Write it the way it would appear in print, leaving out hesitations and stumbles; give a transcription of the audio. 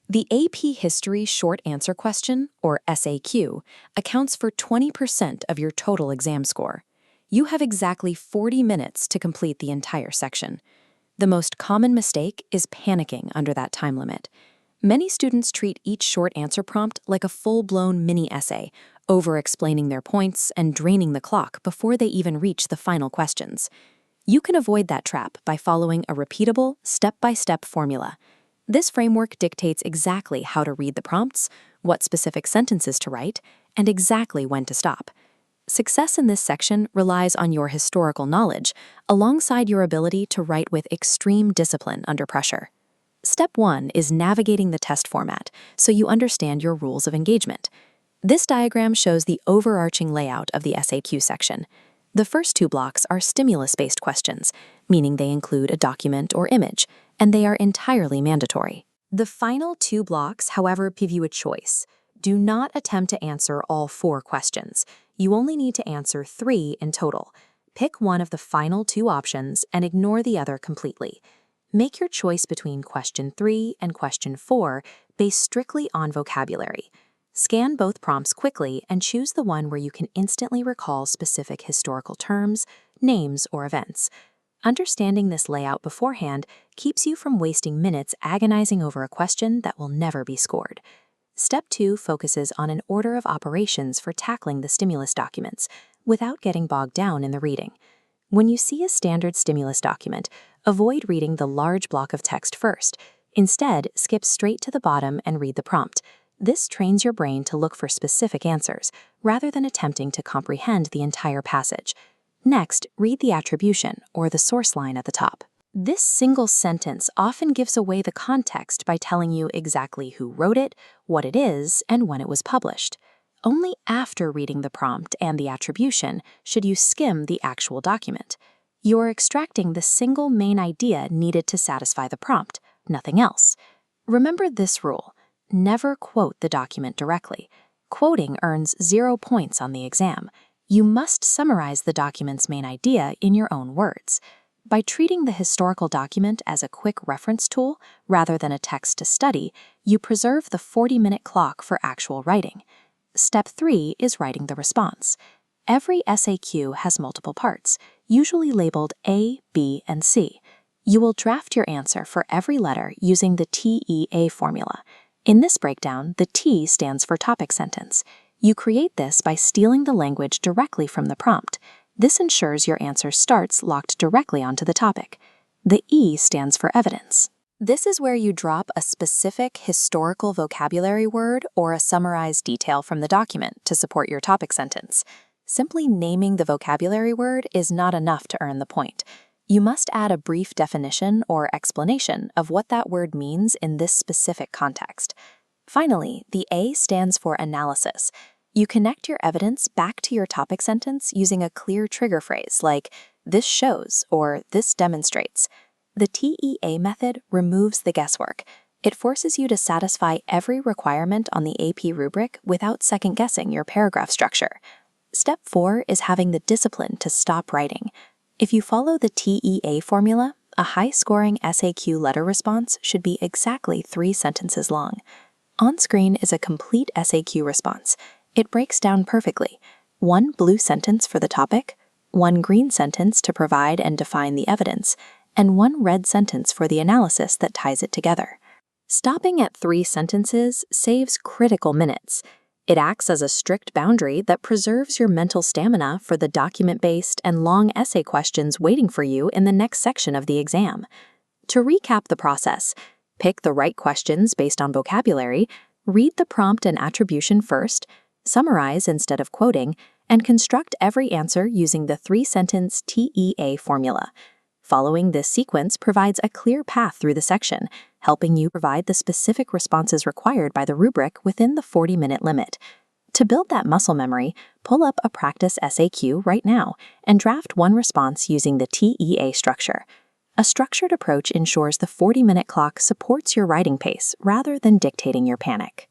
The AP History Short Answer Question, or SAQ, accounts for 20% of your total exam score. You have exactly 40 minutes to complete the entire section. The most common mistake is panicking under that time limit. Many students treat each short answer prompt like a full-blown mini-essay, over-explaining their points and draining the clock before they even reach the final questions. You can avoid that trap by following a repeatable, step-by-step formula. This framework dictates exactly how to read the prompts, what specific sentences to write, and exactly when to stop. Success in this section relies on your historical knowledge, alongside your ability to write with extreme discipline under pressure. Step 1 is navigating the test format, so you understand your rules of engagement. This diagram shows the overarching layout of the SAQ section. The first two blocks are stimulus-based questions, meaning they include a document or image, and they are entirely mandatory. The final two blocks, however, give you a choice. Do not attempt to answer all 4 questions. You only need to answer 3 in total. Pick one of the final 2 options and ignore the other completely. Make your choice between question 3 and question 4 based strictly on vocabulary. Scan both prompts quickly and choose the one where you can instantly recall specific historical terms, names, or events. Understanding this layout beforehand keeps you from wasting minutes agonizing over a question that will never be scored. Step 2 focuses on an order of operations for tackling the stimulus documents without getting bogged down in the reading. When you see a standard stimulus document, avoid reading the large block of text first. Instead, skip straight to the bottom and read the prompt. This trains your brain to look for specific answers, rather than attempting to comprehend the entire passage. Next, read the attribution, or the source line at the top. This single sentence often gives away the context by telling you exactly who wrote it, what it is, and when it was published. Only after reading the prompt and the attribution should you skim the actual document. You're extracting the single main idea needed to satisfy the prompt, nothing else. Remember this rule: never quote the document directly. Quoting earns 0 points on the exam. You must summarize the document's main idea in your own words. By treating the historical document as a quick reference tool rather than a text to study, you preserve the 40-minute clock for actual writing. Step 3 is writing the response. Every SAQ has multiple parts, usually labeled A, B, and C. You will draft your answer for every letter using the TEA formula. In this breakdown, the T stands for topic sentence. You create this by stealing the language directly from the prompt. This ensures your answer starts locked directly onto the topic. The E stands for evidence. This is where you drop a specific historical vocabulary word or a summarized detail from the document to support your topic sentence. Simply naming the vocabulary word is not enough to earn the point. You must add a brief definition or explanation of what that word means in this specific context. Finally, the A stands for analysis. You connect your evidence back to your topic sentence using a clear trigger phrase like, "this shows" or "this demonstrates." The TEA method removes the guesswork. It forces you to satisfy every requirement on the AP rubric without second-guessing your paragraph structure. Step 4 is having the discipline to stop writing. If you follow the TEA formula, a high-scoring SAQ letter response should be exactly 3 sentences long. On screen is a complete SAQ response. It breaks down perfectly. 1 blue sentence for the topic, 1 green sentence to provide and define the evidence, and 1 red sentence for the analysis that ties it together. Stopping at 3 sentences saves critical minutes. It acts as a strict boundary that preserves your mental stamina for the document-based and long essay questions waiting for you in the next section of the exam. To recap the process, pick the right questions based on vocabulary, read the prompt and attribution first, summarize instead of quoting, and construct every answer using the 3-sentence TEA formula. Following this sequence provides a clear path through the section, helping you provide the specific responses required by the rubric within the 40-minute limit. To build that muscle memory, pull up a practice SAQ right now and draft 1 response using the TEA structure. A structured approach ensures the 40-minute clock supports your writing pace rather than dictating your panic.